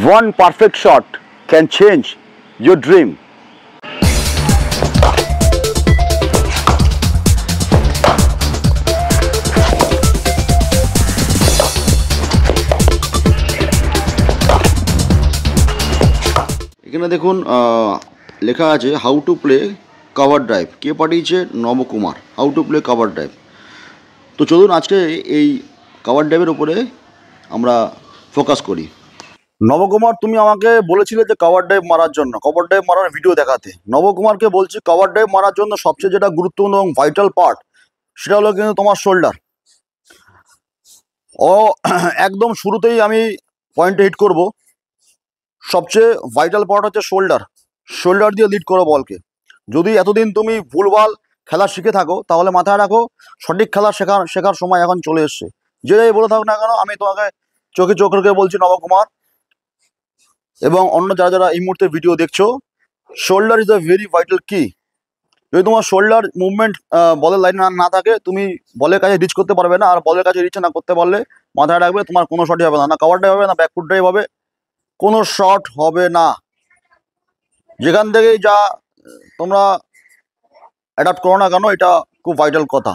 One perfect shot can change your dream. এখানে দেখুন লেখা আছে how to play cover drive. কে পাঠিয়েছে? Nabakumar. How to play cover drive. তো চলুন আজকে এই কভার ড্রাইভের উপরে আমরা ফোকাস করি। নবকুমার, তুমি আমাকে বলেছিলে যে কভার ড্রাইভ মারার জন্য, কভার ড্রাইভ মারার ভিডিও দেখাতে। নবকুমারকে বলছি, কভার ড্রাইভ মারার জন্য সবচেয়ে যেটা গুরুত্বপূর্ণ এবং ভাইটাল পার্ট সেটা হলো কিন্তু তোমার শোল্ডার। ও একদম শুরুতেই আমি পয়েন্টে হিট করব। সবচেয়ে ভাইটাল পার্ট হচ্ছে শোল্ডার। শোল্ডার দিয়ে লিড করো বলকে। যদি এতদিন তুমি ভুলভাল খেলা শিখে থাকো তাহলে মাথায় রাখো সঠিক খেলা শেখার সময় এখন চলে এসছে। যেটাই বলে থাকো না কেন, আমি তোমাকে চোখে চোখ রেখে বলছি নবকুমার এবং অন্য যারা যারা এই মুহূর্তে ভিডিও দেখছো, shoulder is a very vital কি। যদি তোমার শোল্ডার মুভমেন্ট বলের লাইন না থাকে, তুমি বলের কাছে রিচ করতে পারবে না। আর বলের কাছে রিচ না করতে পারলে মাথায় রাখবে তোমার কোনো শটই হবে না, না কভার ড্রাইভ হবে না ব্যাকফুট ড্রাইভ হবে, কোনো শট হবে না। যেখান থেকেই যা তোমরা অ্যাডাপ্ট করো না কেন, এটা খুব ভাইটাল কথা।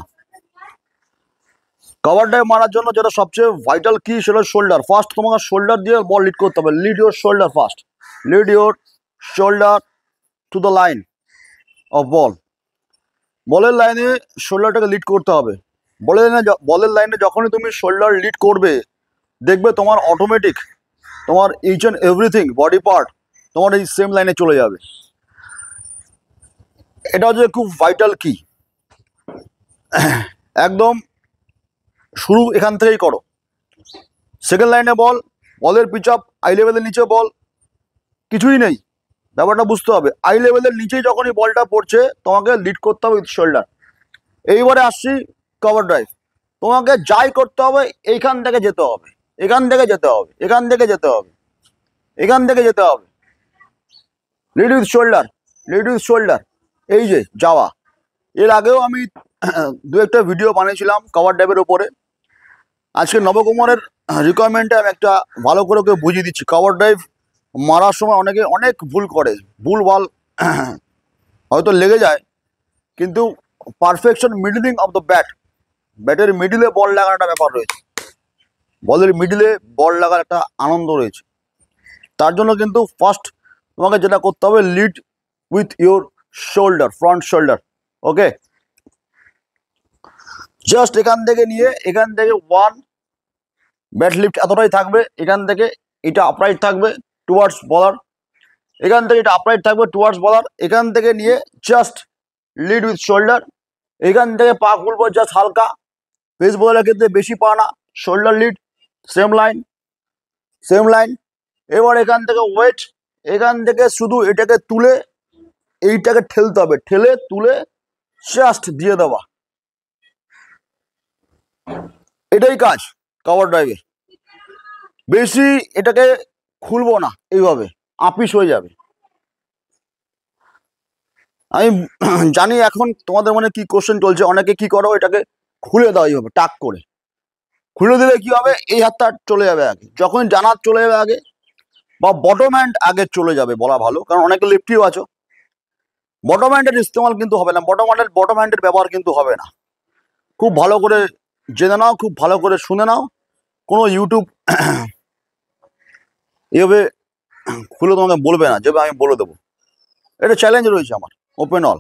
কভার ড্রাইভ মারার জন্য যেটা সবচেয়ে ভাইটাল কি সেটা শোল্ডার। ফার্স্ট তোমাকে শোল্ডার দিয়ে বল লিড করতে হবে। Lead your shoulder first. Lead your shoulder to the line of ball. বলের লাইনে শোল্ডারটাকে লিড করতে হবে। বলের লাইনে যখনই তুমি শোল্ডার লিড করবে, দেখবে তোমার অটোমেটিক তোমার each and everything body part তোমার এই সেম লাইনে চলে যাবে। এটা হচ্ছে খুব ভাইটাল কি। একদম শুরু এখান থেকেই করো। সেকেন্ড লাইনে বল, বলের পিচ আপ আই লেভেলের নিচে বল, কিছুই নেই। ব্যাপারটা বুঝতে হবে, আই লেভেলের নিচেই যখনই বলটা পড়ছে তোমাকে লিড করতে হবে উইথ শোল্ডার। এইবারে আসছি কভার ড্রাইভ। তোমাকে যাই করতে হবে এইখান থেকে যেতে হবে, এখান থেকে যেতে হবে, এখান থেকে যেতে হবে, এখান থেকে যেতে হবে। Lead with shoulder, lead with shoulder, এই যে যাওয়া। এর আগেও আমি দু একটা ভিডিও বানিয়েছিলাম কভার ড্রাইভের ওপরে। আজকে নবকুমারের রিকোয়ারমেন্টে আমি একটা ভালো করে ওকে বুঝিয়ে দিচ্ছি। কভার ড্রাইভ মারার সময় অনেকে অনেক ভুল করে, ভুলভাল হয়তো লেগে যায়, কিন্তু পারফেকশন মিডলিং অফ দ্য ব্যাটের মিডিলে বল লাগার একটা ব্যাপার রয়েছে। বলের মিডিলে বল লাগার একটা আনন্দ রয়েছে। তার জন্য কিন্তু ফার্স্ট তোমাকে যেটা করতে হবে, lead with your shoulder, front shoulder. Okay, just এখান থেকে নিয়ে এখান থেকে ওয়ান, ব্যাট লিফট এতটাই থাকবে, এখান থেকে এটা আপরাইট থাকবে টুয়ার্ডস বলার, এখান থেকে এটা আপরাইট থাকবে টুয়ার্ডস বলার, এখান থেকে নিয়ে জাস্ট লিড উইথ শোল্ডার। এখান থেকে পা খুলবো জাস্ট হালকা, পেস বলারের ক্ষেত্রে বেশি পা না, shoulder lead, same line, same line. এবার এখান থেকে ওয়েট, এখান থেকে শুধু এটাকে তুলে এইটাকে ঠেলতে হবে, ঠেলে তুলে জাস্ট দিয়ে দেওয়া। এটাই কাজ কভার ড্রাইভের। বেশি এটাকে খুলবো না, এইভাবে আপিস হয়ে যাবে। আমি জানি এখন তোমাদের মনে কি কোশ্চেন চলছে, অনেকে কি করো এটাকে খুলে দাও এইভাবে টাক করে। খুলে দিলে কি হবে, এই হাতটা চলে যাবে আগে, যখন জানার চলে যাবে আগে, বা বটম হ্যান্ড আগে চলে যাবে বলা ভালো, কারণ অনেকে লেফটিও আছো। বটম হ্যান্ডের ইস্তেমাল কিন্তু হবে না, বটম হ্যান্ডের ব্যবহার কিন্তু হবে না। খুব ভালো করে জেনে নাও, খুব ভালো করে শুনে নাও। কোনো ইউটিউব এভাবে খুলে তোমাকে বলবে না, যেভাবে আমি বলে দেবো। এটা চ্যালেঞ্জ রয়েছে আমার, ওপেন অল।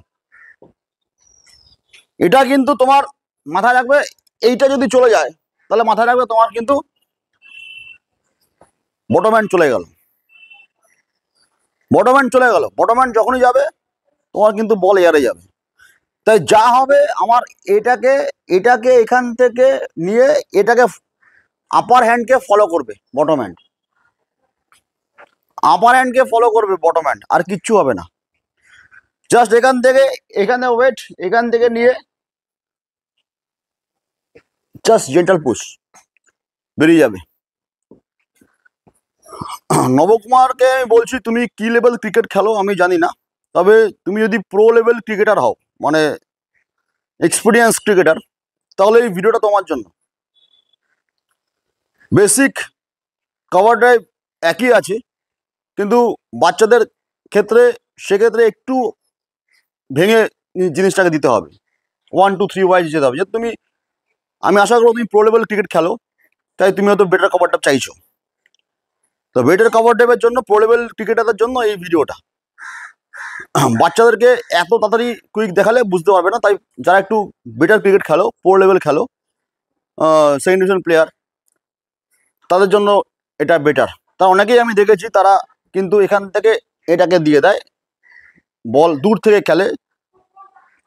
এটা কিন্তু তোমার মাথায় রাখবে, এইটা যদি চলে যায় তাহলে মাথায় রাখবে তোমার কিন্তু বটম হ্যান্ড চলে গেল। বটম হ্যান্ড চলে গেল, বটম হ্যান্ড যখনই যাবে তোমার কিন্তু বল এয়ারে যাবে। তাই যা হবে আমার এটাকে এটাকে এখান থেকে নিয়ে এটাকে আপার হ্যান্ডকে ফলো করবে বটম হ্যান্ড, আপার হ্যান্ডকে ফলো করবে বটম হ্যান্ড, আর কিচ্ছু হবে না। জাস্ট এখান থেকে এখানে ওয়েট, এখান থেকে নিয়ে জাস্ট জেন্টাল পুশ, বেরিয়ে যাবে। নবকুমারকে আমি বলছি, তুমি কি লেভেল ক্রিকেট খেলো আমি জানি না, তবে তুমি যদি প্রো লেভেল ক্রিকেটার হও, মানে এক্সপিরিয়েন্স ক্রিকেটার, তাহলে এই ভিডিওটা তোমার জন্য। বেসিক কভার ড্রাইভ একই আছে, কিন্তু বাচ্চাদের ক্ষেত্রে সেক্ষেত্রে একটু ভেঙে জিনিসটাকে দিতে হবে, 1 2 3 ওয়াইজ যেতে হবে। যে তুমি, আমি আশা করবো তুমি প্রো লেভেল ক্রিকেট খেলো, তাই তুমি হয়তো বেটার কভার ড্রাইভ চাইছো। তো বেটার কভার ড্রাইভের জন্য, প্রো লেভেল ক্রিকেটারদের জন্য এই ভিডিওটা। বাচ্চাদেরকে এত তাড়াতাড়ি কুইক দেখালে বুঝতে পারবে না, তাই যারা একটু বেটার ক্রিকেট খেলো, প্রো লেভেল খেলো, সেকেন্ড ডিভিশন প্লেয়ার, তাদের জন্য এটা বেটার। তা অনেকেই আমি দেখেছি তারা কিন্তু এখান থেকে এটাকে দিয়ে দেয়, বল দূর থেকে খেলে,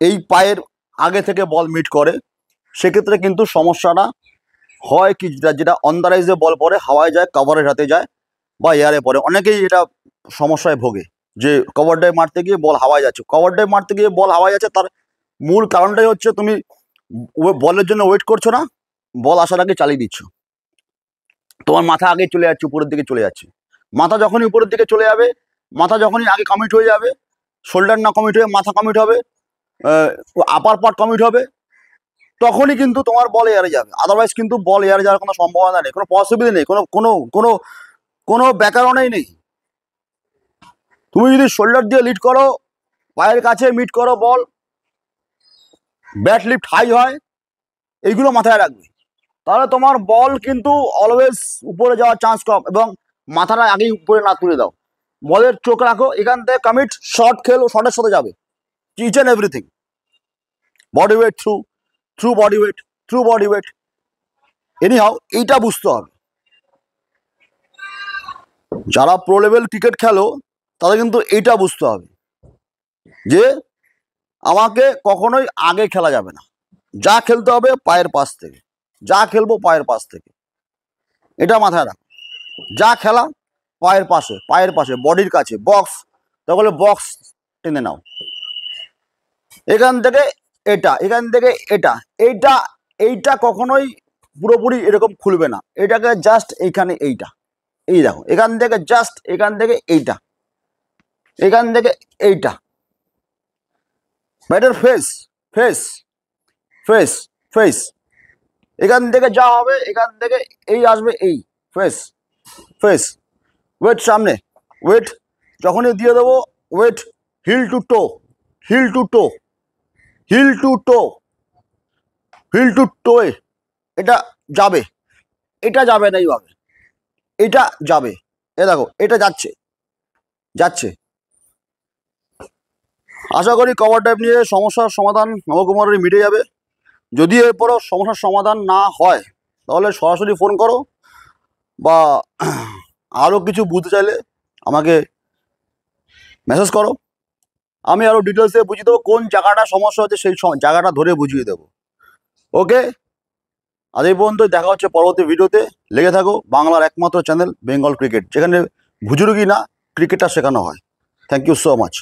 এই পায়ের আগে থেকে বল মিট করে, সেক্ষেত্রে কিন্তু সমস্যাটা হয় কি, যেটা অন দ্য রাইজে বল পড়ে, হাওয়ায় যায়, কভারের হাতে যায় বা এয়ারে পড়ে, অনেকেই এটা সমস্যায় ভোগে যে কভার ড্রাইভ মারতে গিয়ে বল হাওয়ায় যাচ্ছে। কভার ড্রাইভ মারতে গিয়ে বল হাওয়ায় যাচ্ছে, তার মূল কারণটাই হচ্ছে তুমি বলের জন্য ওয়েট করছো না, বল আসার আগে চালিয়ে দিচ্ছ, তোমার মাথা আগে চলে যাচ্ছে, উপরের দিকে চলে যাচ্ছে। মাথা যখনই উপরের দিকে চলে যাবে, মাথা যখনই আগে কমিট হয়ে যাবে, শোল্ডার না কমিট হয়ে মাথা কমিট হবে, আপার পার্ট কমিট হবে, তখনই কিন্তু তোমার বল এয়ারে যাবে। আদারওয়াইজ কিন্তু বল এয়ারে যাওয়ার কোনো সম্ভাবনা নেই, কোনো পসিবিলিটি নেই, কোনো কোনো কোনো কোনো ব্যাকরণেই নেই। তুমি যদি শোল্ডার দিয়ে লিড করো, পায়ের কাছে মিট করো বল, ব্যাট লিফট হাই হয়, এইগুলো মাথায় রাখবে, তাহলে তোমার বল কিন্তু অলওয়েজ উপরে যাওয়ার চান্স কম, এবং মাথাটা আগেই উপরে না তুলে দাও, বলের চোখ রাখো, এখান থেকে কমিট, শর্ট খেলো, শর্টের সাথে যাবে, each and everything, body weight through body weight, anyhow এইটা বুঝতে হবে। যারা প্রো লেভেল ক্রিকেট খেলো তাদের কিন্তু এইটা বুঝতে হবে যে আমাকে কখনোই আগে খেলা যাবে না, যা খেলতে হবে পায়ের পাশ থেকে, যা খেলবো পায়ের পাশ থেকে, এটা মাথায় রাখ, যা খেলা পায়ের পাশে বডির কাছে, বক্স তাহলে বক্স টেনে নাও, এখান থেকে এটা, এখান থেকে এটা, এইটা কখনোই পুরোপুরি এরকম খুলবে না, এটাকে জাস্ট এইখানে এইটা, এই দেখো এখান থেকে জাস্ট, এখান থেকে এইটা, এখান থেকে এইটা, ব্যাটের ফেস ফেস ফেস ফেস, এখান থেকে যা হবে, এখান থেকে এই আসবে, এই ফেস ফেস, ওয়েট সামনে, ওয়েট যখনই দিয়ে দেবো, ওয়েট হিল টু টো, হিল টু টো, হিল টু টো, হিল টু টোয়ে, এটা যাবে, এটা যাবে না এইভাবে, এটা যাবে, এ দেখো এটা যাচ্ছে যাচ্ছে। আশা করি কভার ড্রাইভ নিয়ে সমস্যার সমাধান নবকুমারের মিটে যাবে। যদি এরপরও সমস্যার সমাধান না হয় তাহলে সরাসরি ফোন করো, বা আরও কিছু বুঝতে চাইলে আমাকে মেসেজ করো, আমি আরও ডিটেলসে বুঝিয়ে দেবো, কোন জায়গাটা সমস্যা হচ্ছে সেই জায়গাটা ধরে বুঝিয়ে দেবো। ওকে, আজ এই পর্যন্ত, দেখা হচ্ছে পরবর্তী ভিডিওতে। লেগে থাকো বাংলার একমাত্র চ্যানেল বেঙ্গল ক্রিকেট, যেখানে ভুজুরুগি না ক্রিকেটটা শেখানো হয়। Thank you so much.